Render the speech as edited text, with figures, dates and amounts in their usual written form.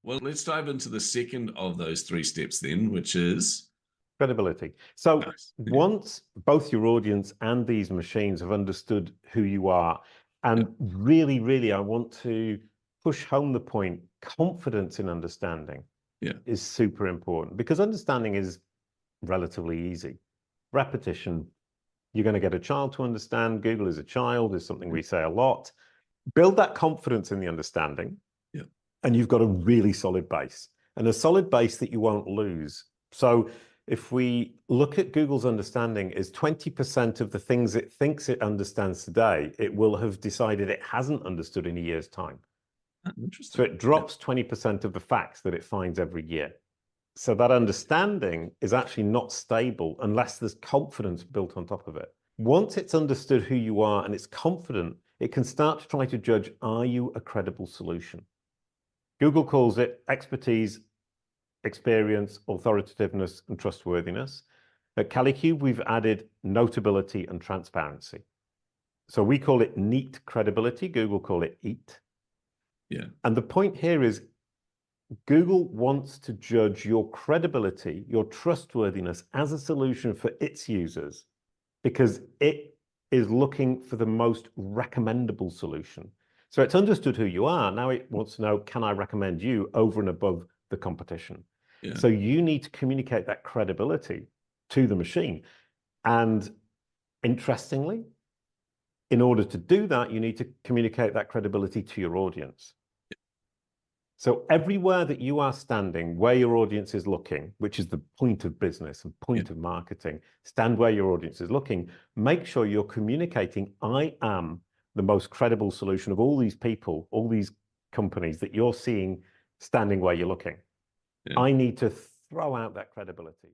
Well, let's dive into the second of those three steps then, which is credibility. So nice. once both your audience and these machines have understood who you are, and really, really, I want to push home the point, confidence in understanding is super important, because understanding is relatively easy. Repetition, you're going to get a child to understand. Google is a child, is something we say a lot. Build that confidence in the understanding, and you've got a really solid base, and a solid base that you won't lose. So if we look at Google's understanding is 20% of the things it thinks it understands today, it will have decided it hasn't understood in a year's time. Interesting. So it drops 20% of the facts that it finds every year. So that understanding is actually not stable unless there's confidence built on top of it. Once it's understood who you are and it's confident, it can start to try to judge, are you a credible solution? Google calls it expertise, experience, authoritativeness, and trustworthiness. At Kalicube, we've added notability and transparency. So we call it neat credibility. Google call it EAT. And the point here is Google wants to judge your credibility, your trustworthiness as a solution for its users, because it is looking for the most recommendable solution. So it's understood who you are. Now it wants to know, can I recommend you over and above the competition? So you need to communicate that credibility to the machine. And interestingly, in order to do that, you need to communicate that credibility to your audience. So everywhere that you are standing, where your audience is looking, which is the point of business and point of marketing, stand where your audience is looking, make sure you're communicating, I am the most credible solution of all these people, all these companies that you're seeing standing where you're looking. I need to throw out that credibility.